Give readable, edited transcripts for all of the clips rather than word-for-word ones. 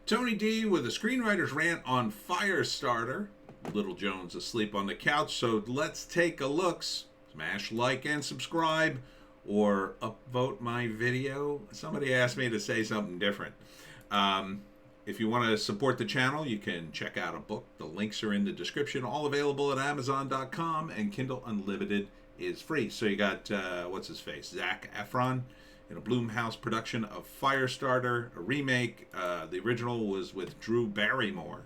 Tony D with a screenwriter's rant on Firestarter. Little Jones asleep on the couch, so let's take a look. Smash like and subscribe, or upvote my video. Somebody asked me to say something different. Um, if you want to support the channel, you can check out a book. The links are in the description. All available at Amazon.com, and Kindle Unlimited is free. So you got, what's his face? Zac Efron in a Blumhouse production of Firestarter, a remake. The original was with Drew Barrymore.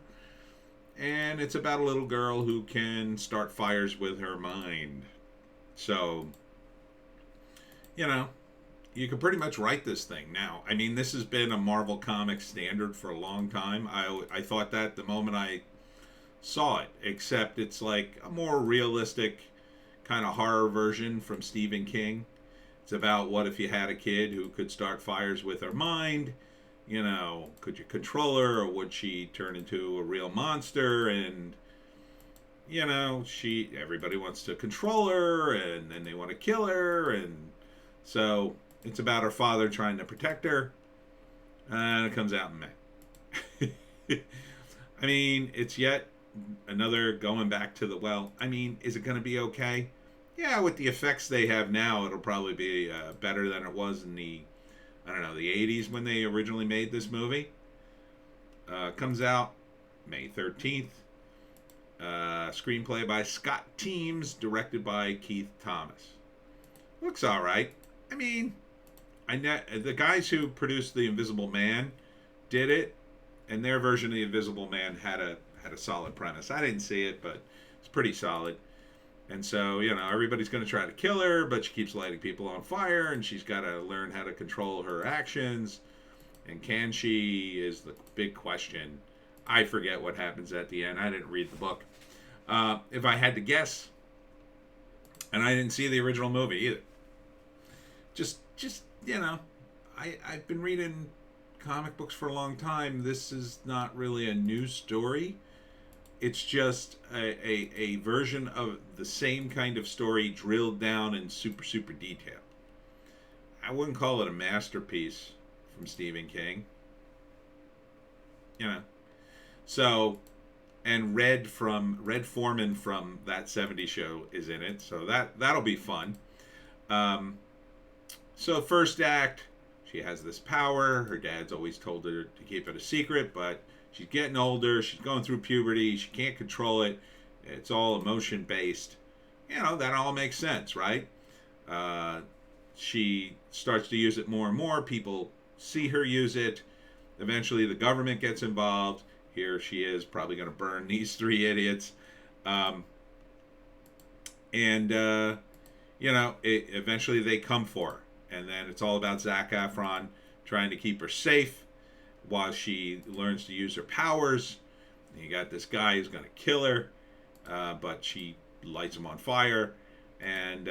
And it's about a little girl who can start fires with her mind. So, you can pretty much write this thing now. I mean, this has been a Marvel Comics standard for a long time. I thought that the moment I saw it, except it's like a more realistic kind of horror version from Stephen King. It's about what if you had a kid who could start fires with her mind. Could you control her, or would she turn into a real monster? And everybody wants to control her, and then they want to kill her, and so it's about her father trying to protect her, and it comes out in May. I mean, it's yet another going back to is it going to be okay? Yeah, with the effects they have now, it'll probably be better than it was in the 80s when they originally made this movie. Comes out May 13th. Screenplay by Scott Teems, directed by Keith Thomas. Looks all right. I mean, the guys who produced The Invisible Man did it, and their version of The Invisible Man had a solid premise. I didn't see it, but it's pretty solid. And so, everybody's going to try to kill her, but she keeps lighting people on fire, and she's got to learn how to control her actions. And can she, is the big question. I forget what happens at the end. I didn't read the book. If I had to guess, and I didn't see the original movie either. I've been reading comic books for a long time. This is not really a new story. It's just a version of the same kind of story drilled down in super, super detail. I wouldn't call it a masterpiece from Stephen King. So, and Red Foreman from That 70s Show is in it, so that'll be fun. So first act, she has this power. Her dad's always told her to keep it a secret, but she's getting older. She's going through puberty. She can't control it. It's all emotion based. That all makes sense, right? She starts to use it more and more. People see her use it. Eventually, the government gets involved. Here she is, probably going to burn these three idiots. Eventually they come for her. And then it's all about Zac Efron trying to keep her safe while she learns to use her powers. You got this guy who's going to kill her, but she lights him on fire. And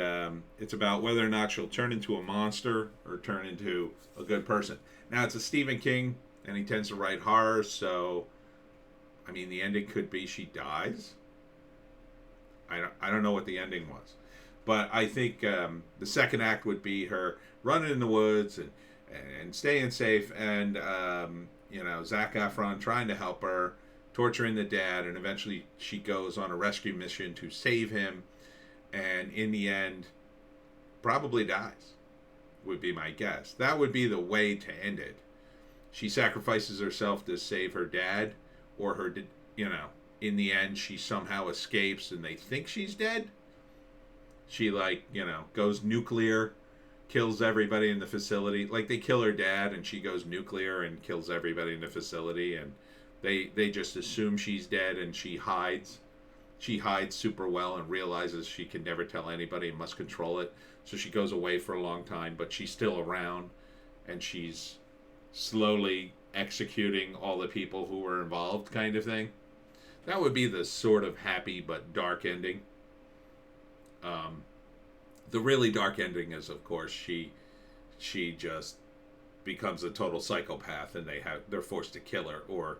it's about whether or not she'll turn into a monster or turn into a good person. Now, it's a Stephen King, and he tends to write horror, so, the ending could be she dies. I don't know what the ending was. But I think the second act would be her running in the woods and staying safe, and Zac Efron trying to help her, torturing the dad, and eventually she goes on a rescue mission to save him, and in the end probably dies, would be my guess. That would be the way to end it. She sacrifices herself to save her dad, or in the end she somehow escapes and they think she's dead. She goes nuclear, kills everybody in the facility. Like, they kill her dad and she goes nuclear and kills everybody in the facility, and they just assume she's dead, and she hides. She hides super well and realizes she can never tell anybody and must control it. So she goes away for a long time, but she's still around, and she's slowly executing all the people who were involved, kind of thing. That would be the sort of happy but dark ending. The really dark ending is, of course, she just becomes a total psychopath, and they're forced to kill her, or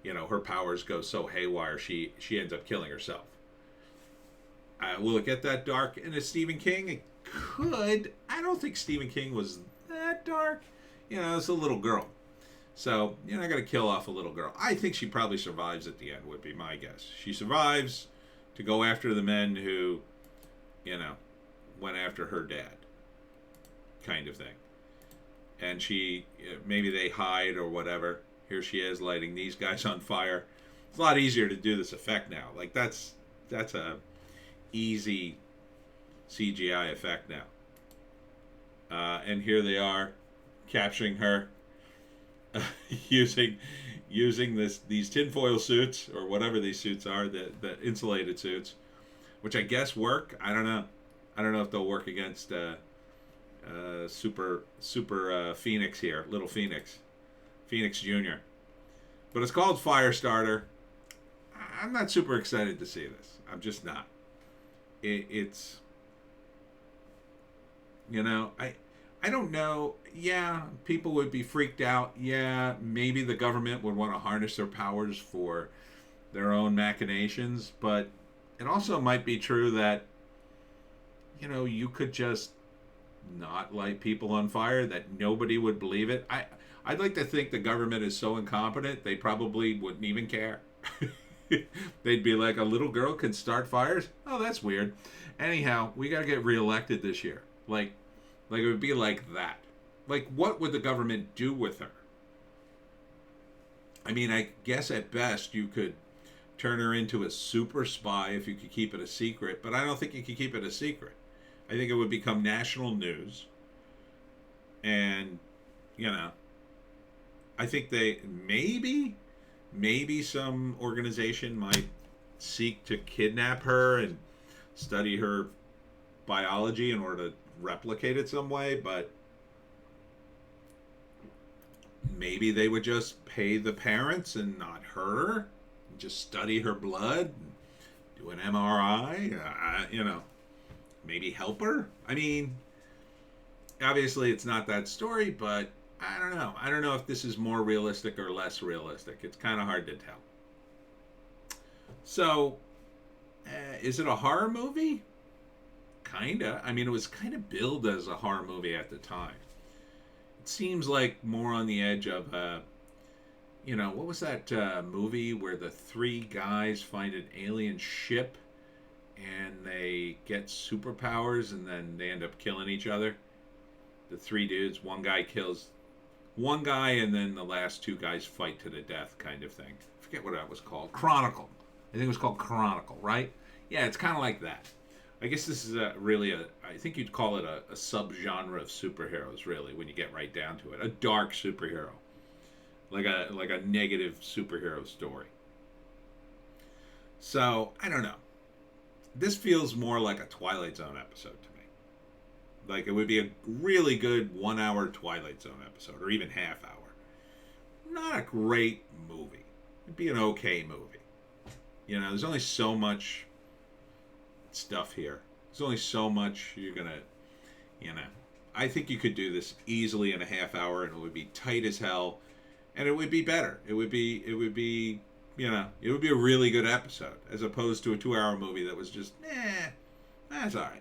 her powers go so haywire she ends up killing herself. Will it get that dark in a Stephen King? It could. I don't think Stephen King was that dark. It's a little girl. So you're not going to kill off a little girl. I think she probably survives at the end, would be my guess. She survives to go after the men who, went after her dad, kind of thing. And she, maybe they hide or whatever. Here she is lighting these guys on fire. It's a lot easier to do this effect now. Like that's a easy CGI effect now. And here they are capturing her using these tinfoil suits or whatever these suits are, the insulated suits, which I guess work. I don't know. I don't know if they'll work against super Phoenix here, little Phoenix Jr. But it's called Firestarter. I'm not super excited to see this. I'm just not. It's I don't know. Yeah, people would be freaked out. Yeah, maybe the government would want to harness their powers for their own machinations, but it also might be true that you could just not light people on fire, that nobody would believe it. I'd like to think the government is so incompetent they probably wouldn't even care. They'd be like, a little girl can start fires? Oh, that's weird. Anyhow, we got to get reelected this year. Like it would be like that. Like, what would the government do with her? I mean, I guess at best you could turn her into a super spy if you could keep it a secret, but I don't think you could keep it a secret. I think it would become national news. And, I think they maybe some organization might seek to kidnap her and study her biology in order to replicate it some way, but maybe they would just pay the parents and not her, and just study her blood, do an MRI, maybe help her. I mean, obviously it's not that story, but I don't know. I don't know if this is more realistic or less realistic. It's kind of hard to tell. So, is it a horror movie? Kinda. I mean, it was kind of billed as a horror movie at the time. It seems like more on the edge of, what was that movie where the three guys find an alien ship and they get superpowers and then they end up killing each other? The three dudes, one guy kills one guy and then the last two guys fight to the death, kind of thing. I forget what that was called. Chronicle. I think it was called Chronicle, right? Yeah, it's kind of like that. I guess this is I think you'd call it a subgenre of superheroes, really, when you get right down to it. A dark superhero. Like a negative superhero story. So, I don't know. This feels more like a Twilight Zone episode to me. Like, it would be a really good 1 hour Twilight Zone episode, or even half hour. Not a great movie. It'd be an okay movie. There's only so much stuff here. There's only so much you're gonna, I think you could do this easily in a half hour, and it would be tight as hell, and it would be better. It would be, it would be a really good episode, as opposed to a 2 hour movie that was just, that's all right.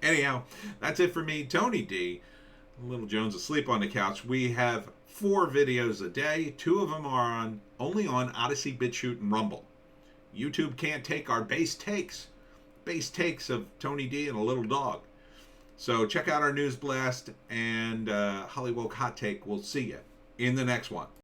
Anyhow, that's it for me, Tony D. Little Jones asleep on the couch. We have 4 videos a day. 2 of them are only on Odysee, Bitchute, and Rumble. YouTube can't take our base takes of Tony D and a little dog. So check out our news blast and Hollywoke hot take. We'll see you in the next one.